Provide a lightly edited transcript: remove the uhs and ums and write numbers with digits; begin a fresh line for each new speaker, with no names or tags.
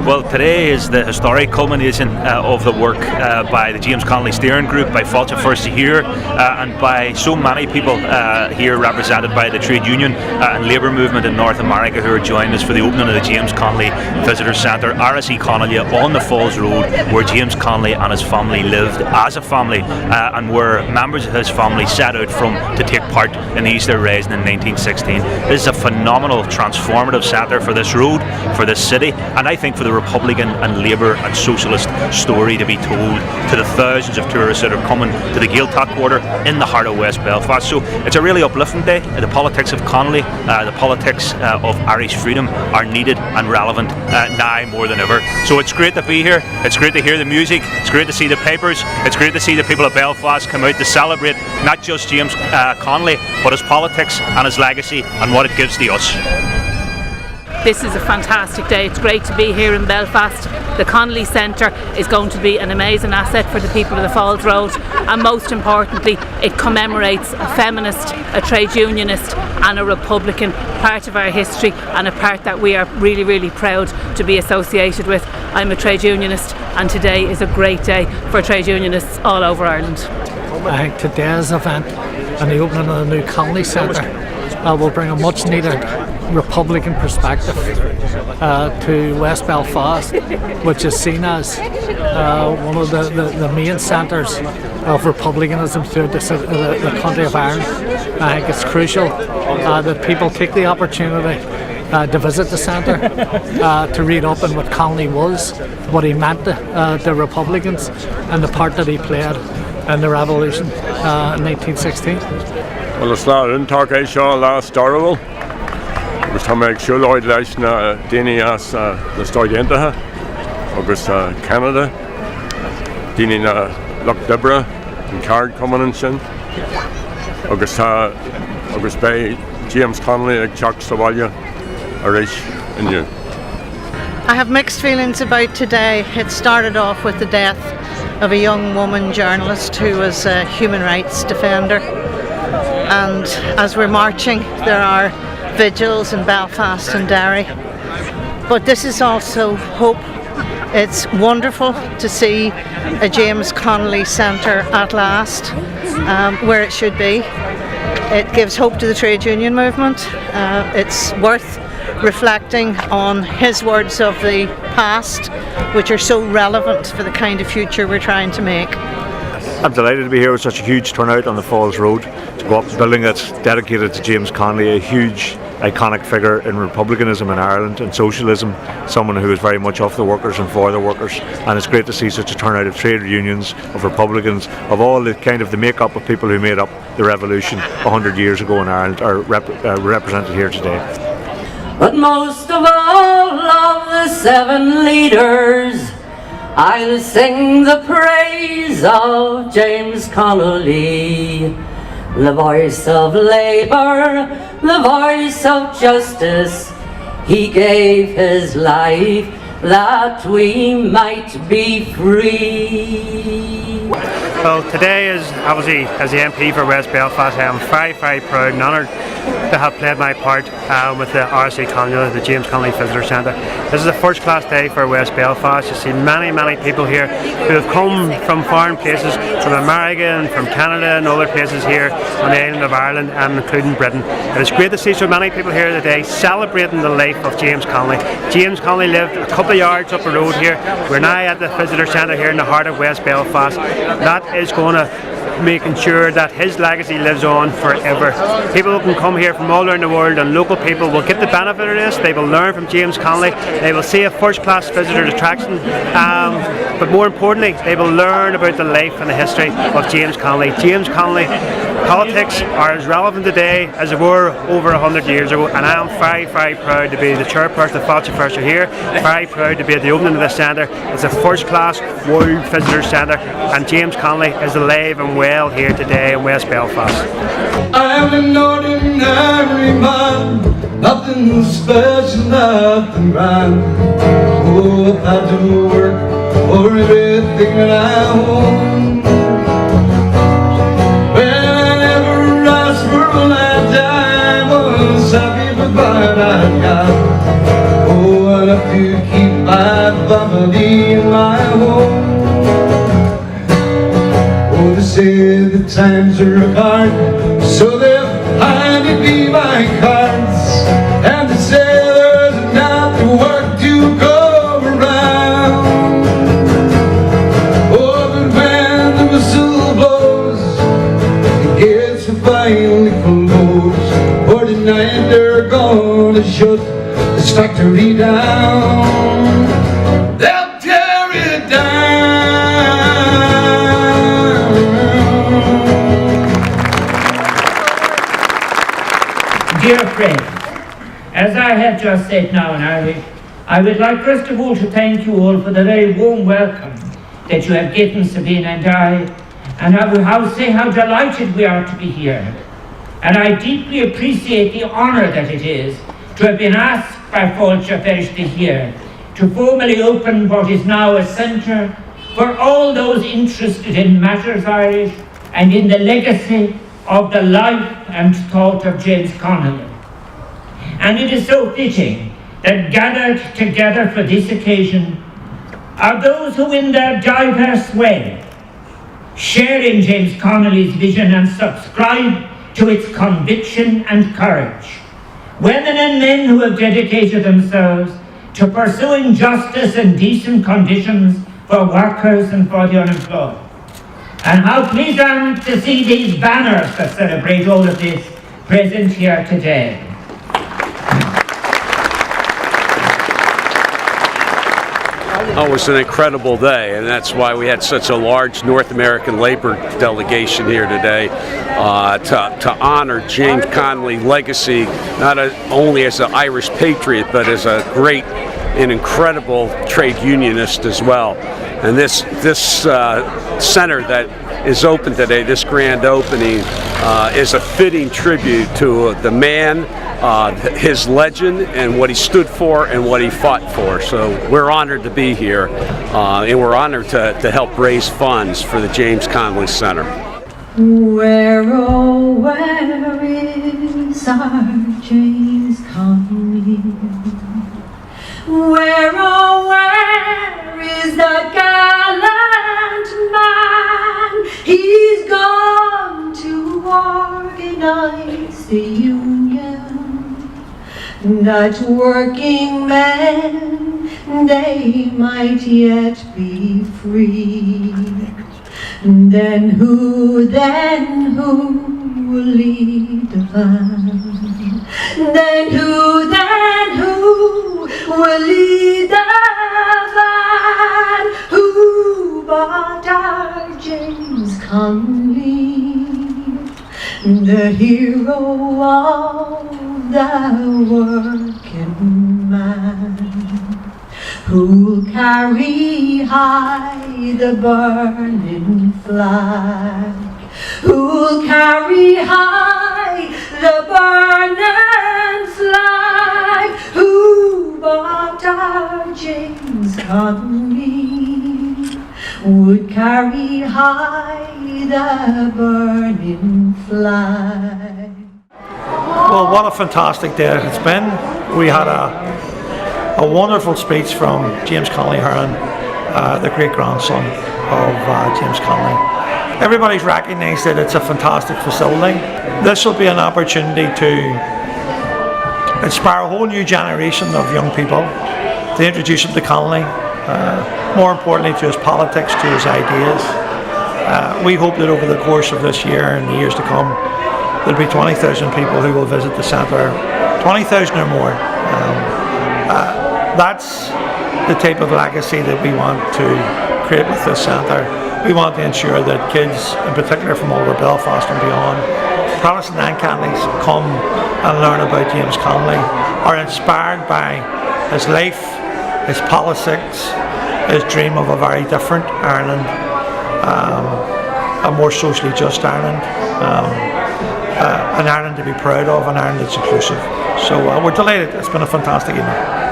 Well, today is the historic culmination of the work by the James Connolly Steering Group, by Fáilte First here, and by so many people here represented by the trade union and labour movement in North America who are joining us for the opening of the James Connolly Visitor Centre, RSE Connolly, on the Falls Road, where James Connolly and his family lived as a family, and where members of his family set out from to take part in the Easter Rising in 1916. This is a phenomenal, transformative centre for this road, for this city, and I think for the Republican and Labour and Socialist story to be told to the thousands of tourists that are coming to the Gaeltacht Quarter in the heart of West Belfast. So it's a really uplifting day. The politics of Connolly, the politics of Irish freedom are needed and relevant now more than ever. So it's great to be here. It's great to hear the music. It's great to see the papers. It's great to see the people of Belfast come out to celebrate not just James Connolly, but his politics and his legacy and what it gives to us.
This is a fantastic day. It's great to be here in Belfast. The Connolly Centre is going to be an amazing asset for the people of the Falls Road, and most importantly it commemorates a feminist, a trade unionist and a Republican, part of our history and a part that we are really, really proud to be associated with. I'm a trade unionist and today is a great day for trade unionists all over Ireland.
I think today's event and the opening of the new Connolly Centre will bring a much needed Republican perspective to West Belfast, which is seen as one of the main centres of republicanism throughout the country of Ireland. I think it's crucial that people take the opportunity to visit the centre, to read up on what Connolly was, what he meant to Republicans and the part that he played in the revolution in 1916.
Well, it's not in Turkey, Sean, last Darrell. Agus tá méid siúlóid leis na daoine as na stáidéantaithe agus Canada, daoine na Loch Dibra an card cumann an sin, agus bei James Connolly ag teach sa bhaile arís inniu.
I have mixed feelings about today. It started off with the death of a young woman journalist who was a human rights defender, and as we're marching there are vigils in Belfast and Derry, but this is also hope. It's wonderful to see a James Connolly Centre at last where it should be. It gives hope to the trade union movement. It's worth reflecting on his words of the past, which are so relevant for the kind of future we're trying to make.
I'm delighted to be here with such a huge turnout on the Falls Road to go up to a building that's dedicated to James Connolly, a huge iconic figure in republicanism in Ireland and socialism, someone who was very much of the workers and for the workers, and it's great to see such a turnout of trade unions, of Republicans, of all the kind of the makeup of people who made up the revolution 100 years ago in Ireland are represented here today.
But most of all of the 7 leaders, I'll sing the praise of James Connolly, the voice of labour, the voice of justice. He gave his life that we might be free.
Well, today is obviously, as the MP for West Belfast, I am very, very proud and honoured to have played my part with the RSE Connolly, the James Connolly Visitor Centre. This is a first class day for West Belfast. You see many, many people here who have come from foreign places, from America and from Canada and other places here on the island of Ireland and including Britain. It is great to see so many people here today celebrating the life of James Connolly. James Connolly lived a couple of yards up the road here. We're now at the Visitor Centre here in the heart of West Belfast. That is going to making sure that his legacy lives on forever. People can come here from all around the world and local people will get the benefit of this. They will learn from James Connolly. They will see a first-class visitor attraction, but more importantly they will learn about the life and the history of James Connolly. James Connolly politics are as relevant today as they were over 100 years ago, and I am very, very proud to be the chairperson of Fáilte First here, very proud to be at the opening of the centre. It's a first-class World Visitor Centre and James Connolly is alive and well here today in West Belfast.
I'm an ordinary man, nothing special, nothing grand. Oh, I've had to work for everything that I own. Well, I never asked for a lifetime, was happy with what I got. Oh, I have to keep my family and my home. Oh, they say the times are hard, so they've handed me my cards, and they say there's enough work to go around. Oh, but when the whistle blows, the gates are finally closed, for tonight they're gonna shut this factory down. They'll tear it down.
Dear friends, as I have just said now in Irish, I would like first of all to thank you all for the very warm welcome that you have given Sabine and I, and I will say how delighted we are to be here. And I deeply appreciate the honour that it is to have been asked by Fáilte Ferristy here to formally open what is now a centre for all those interested in matters Irish and in the legacy of the life and thought of James Connolly. And it is so fitting that gathered together for this occasion are those who in their diverse way share in James Connolly's vision and subscribe to its conviction and courage. Women and men who have dedicated themselves to pursuing justice and decent conditions for workers and for the unemployed. And how pleased I am to see these banners that celebrate all of this present here today.
Oh, it was an incredible day, and that's why we had such a large North American labor delegation here today to honor James Connolly's legacy, not only as an Irish patriot, but as a great and incredible trade unionist as well. And this center that is open today, this grand opening, is a fitting tribute to the man, his legend, and what he stood for and what he fought for. So we're honored to be here, and we're honored to help raise funds for the James Connolly Center.
Where, oh, where is our James Connolly? Where, oh, where is that gallant man? He's gone to organize the union, that working men, they might yet be free. Then who will lead the van? Then who will lead the van? Who but our James Connolly, the hero of the working man, who'll carry high the burning flag, who'll carry high the burning flag, who but our James Connolly would carry high the burning flag.
Well, what a fantastic day it's been. We had a wonderful speech from James Connolly Heron, the great-grandson of James Connolly. Everybody's recognised that it's a fantastic facility. This will be an opportunity to inspire a whole new generation of young people, to introduce them to Connolly, more importantly to his politics, to his ideas. We hope that over the course of this year and the years to come, there'll be 20,000 people who will visit the centre, 20,000 or more. That's the type of legacy that we want to create with this centre. We want to ensure that kids, in particular from all over Belfast and beyond, Protestant and Catholics, come and learn about James Connolly, are inspired by his life, his politics, his dream of a very different Ireland, a more socially just Ireland, an Ireland to be proud of, an Ireland that's inclusive. So we're delighted. It's been a fantastic evening.